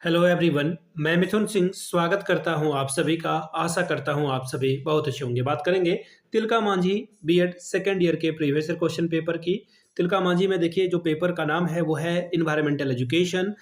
Hello everyone, मैं मिथुन सिंह स्वागत करता हूं आप सभी का। आशा करता हूं आप सभी बहुत अच्छे होंगे। बात करेंगे Tilka Manjhi BEd second year के प्रीवियस ईयर क्वेश्चन पेपर की। तिलका मांझी में देखिए जो पेपर का नाम है वो है इन्वायरमेंटल एजुकेशन।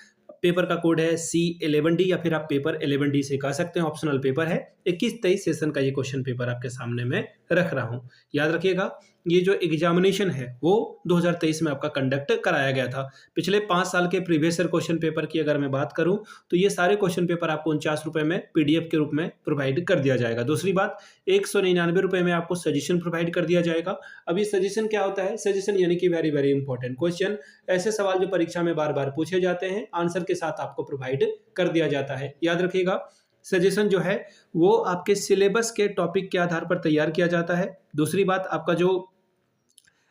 पेपर का कोड है C11D या फिर आप पेपर 11D से कह सकते हैं, ऑप्शनल पेपर है। 21-23 सेशन का ये क्वेश्चन पेपर आपके सामने मैं रख रहा हूँ। याद रखिएगा, ये जो एग्जामिनेशन है वो 2023 में आपका कंडक्ट कराया गया था। पिछले 5 साल के प्रीवियस ईयर क्वेश्चन पेपर की अगर मैं बात करूं तो ये सारे क्वेश्चन पेपर आपको 49 रुपए में पीडीएफ के रूप में प्रोवाइड कर दिया जाएगा। दूसरी बात, 199 रुपए में आपको सजेशन प्रोवाइड कर दिया जाएगा। अब ये सजेशन क्या होता है? सजेशन यानी कि वेरी वेरी इंपॉर्टेंट क्वेश्चन, ऐसे सवाल जो परीक्षा में बार बार पूछे जाते हैं, आंसर के साथ आपको प्रोवाइड कर दिया जाता है। याद रखिएगा, सजेशन जो है वो आपके सिलेबस के टॉपिक के आधार पर तैयार किया जाता है। दूसरी बात, आपका जो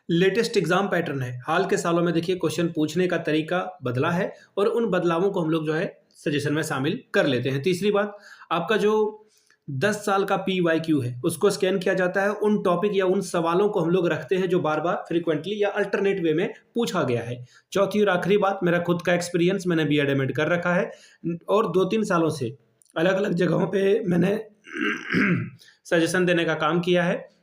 लेटेस्ट एग्जाम पैटर्न है, हाल के सालों में देखिए क्वेश्चन पूछने का तरीका बदला है और उन बदलावों को हम लोग जो है सजेशन में शामिल कर लेते हैं। तीसरी बात, आपका जो 10 साल का PYQ है उसको स्कैन किया जाता है। उन टॉपिक या उन सवालों को हम लोग रखते हैं जो बार बार फ्रिक्वेंटली या अल्टरनेट वे में पूछा गया है। चौथी और आखिरी बात, मेरा खुद का एक्सपीरियंस, मैंने बीएड एमएड कर रखा है और 2-3 सालों से अलग अलग जगहों पे मैंने सजेशन देने का काम किया है।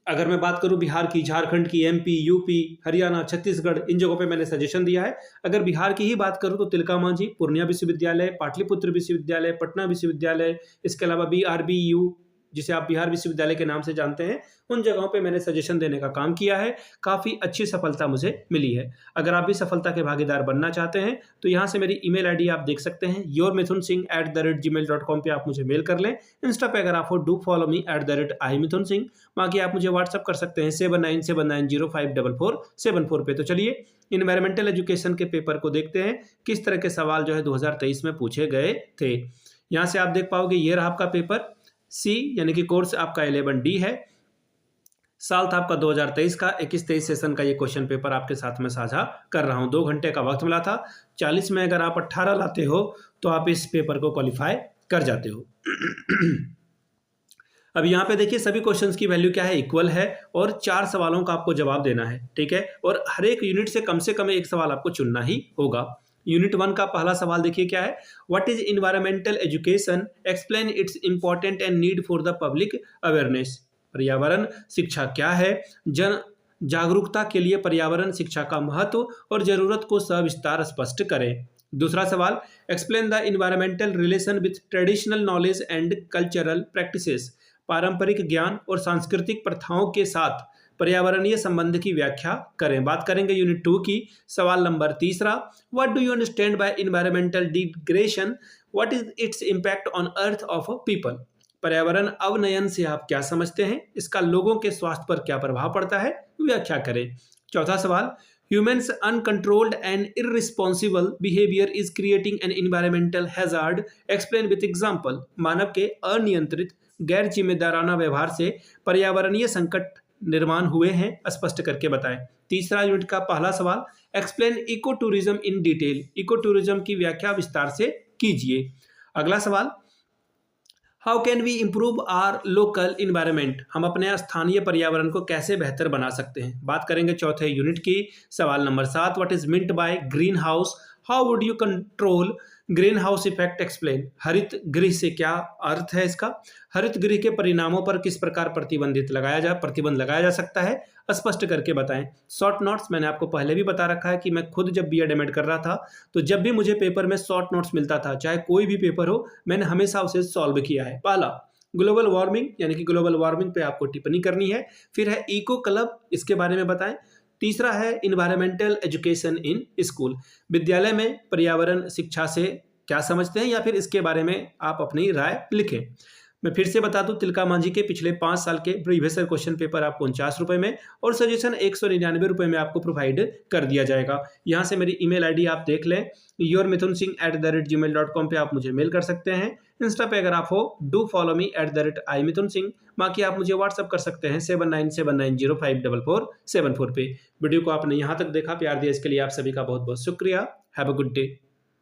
अगर मैं बात करूं बिहार की, झारखंड की, MP, UP, हरियाणा, छत्तीसगढ़, इन जगहों पे मैंने सजेशन दिया है। अगर बिहार की ही बात करूं तो तिलका मांझी, पूर्णिया विश्वविद्यालय, पाटलिपुत्र विश्वविद्यालय, पटना विश्वविद्यालय, इसके अलावा BRBU जिसे आप बिहार विश्वविद्यालय के नाम से जानते हैं, उन जगहों पे मैंने सजेशन देने का काम किया है। काफ़ी अच्छी सफलता मुझे मिली है। अगर आप भी सफलता के भागीदार बनना चाहते हैं तो यहाँ से मेरी email ID आप देख सकते हैं, yourmithunsingh@gmail.com पे आप मुझे मेल कर लें। इंस्टा पे अगर आप हो, डू फॉलो मी @imithunsingh। बाकी आप मुझे व्हाट्सअप कर सकते हैं 7979054474 पे। तो चलिए इन्वायरमेंटल एजुकेशन के पेपर को देखते हैं, किस तरह के सवाल जो है 2023 में पूछे गए थे। यहाँ से आप देख पाओगे, ये रहा आपका पेपर C यानी कि कोर्स आपका 11D है। साल था आपका 2023 का। 21-23 सेशन का ये क्वेश्चन पेपर आपके साथ में साझा कर रहा हूँ। 2 घंटे का वक्त मिला था। 40 में अगर आप 18 लाते हो तो आप इस पेपर को क्वालिफाई कर जाते हो। अब यहाँ पे देखिए सभी क्वेश्चंस की वैल्यू क्या है, इक्वल है और 4 सवालों का आपको जवाब देना है, ठीक है। और हर एक यूनिट से कम एक सवाल आपको चुनना ही होगा। यूनिट 1 का पहला सवाल देखिए क्या है, what is environmental education, explain it's important and need for the public awareness. पर्यावरण शिक्षा क्या है, जन जागरूकता के लिए पर्यावरण शिक्षा का महत्व और जरूरत को सविस्तार स्पष्ट करें। दूसरा सवाल, explain the environmental relation with traditional knowledge and cultural practices. पारंपरिक ज्ञान और सांस्कृतिक प्रथाओं के साथ पर्यावरणीय संबंध की व्याख्या करें। बात करेंगे यूनिट 2 की। सवाल number 3, what do you understand by environmental degradation, what is its impact on earth of people. पर्यावरण अवनयन से आप क्या समझते हैं, इसका लोगों के स्वास्थ्य पर क्या प्रभाव पड़ता है, व्याख्या करें। चौथा सवाल, humans uncontrolled and irresponsible behaviour is creating an environmental hazard, explain with example. मानव के अनियंत्रित गैर जिम्मेदाराना व्यवहार से पर्यावरणीय संकट निर्माण हुए हैं, स्पष्ट करके बताएं। तीसरा यूनिट का पहला सवाल, explain eco tourism in detail. Eco tourism की व्याख्या विस्तार से कीजिए। अगला सवाल, how can we improve our local environment. हम अपने स्थानीय पर्यावरण को कैसे बेहतर बना सकते हैं। बात करेंगे चौथे यूनिट की। सवाल number 7, what is meant by green house, how would you control green house effect, explain. हरित गृह से क्या अर्थ है इसका, हरित गृह के परिणामों पर किस प्रकार प्रतिबंध लगाया जा सकता है, स्पष्ट करके बताएं। शॉर्ट नोट्स मैंने आपको पहले भी बता रखा है कि मैं खुद जब बीएड एमएड कर रहा था तो जब भी मुझे पेपर में शॉर्ट नोट्स मिलता था, चाहे कोई भी पेपर हो, मैंने हमेशा उसे सॉल्व किया है। पहला, ग्लोबल वार्मिंग यानी कि ग्लोबल वार्मिंग पे आपको टिप्पणी करनी है। फिर है इको क्लब, इसके बारे में बताएं। तीसरा है इन्वायरमेंटल एजुकेशन इन स्कूल, विद्यालय में पर्यावरण शिक्षा से क्या समझते हैं या फिर इसके बारे में आप अपनी राय लिखें। मैं फिर से बता दूं, तिलका मांझी के पिछले 5 साल के प्रीवियस ईयर क्वेश्चन पेपर आपको 49 रुपए में और सजेशन 199 रुपए में आपको प्रोवाइड कर दिया जाएगा। यहाँ से मेरी email ID आप देख लें, yourmithunsingh@gmail.com पे आप मुझे मेल कर सकते हैं। इंस्टा पे अगर आप हो, डू फॉलो मी @imithunsingh। बाकी आप मुझे व्हाट्सअप कर सकते हैं 7979054474 पे। वीडियो को आपने यहाँ तक देखा, प्यार दिया, इसके लिए आप सभी का बहुत बहुत शुक्रिया। Have a good day.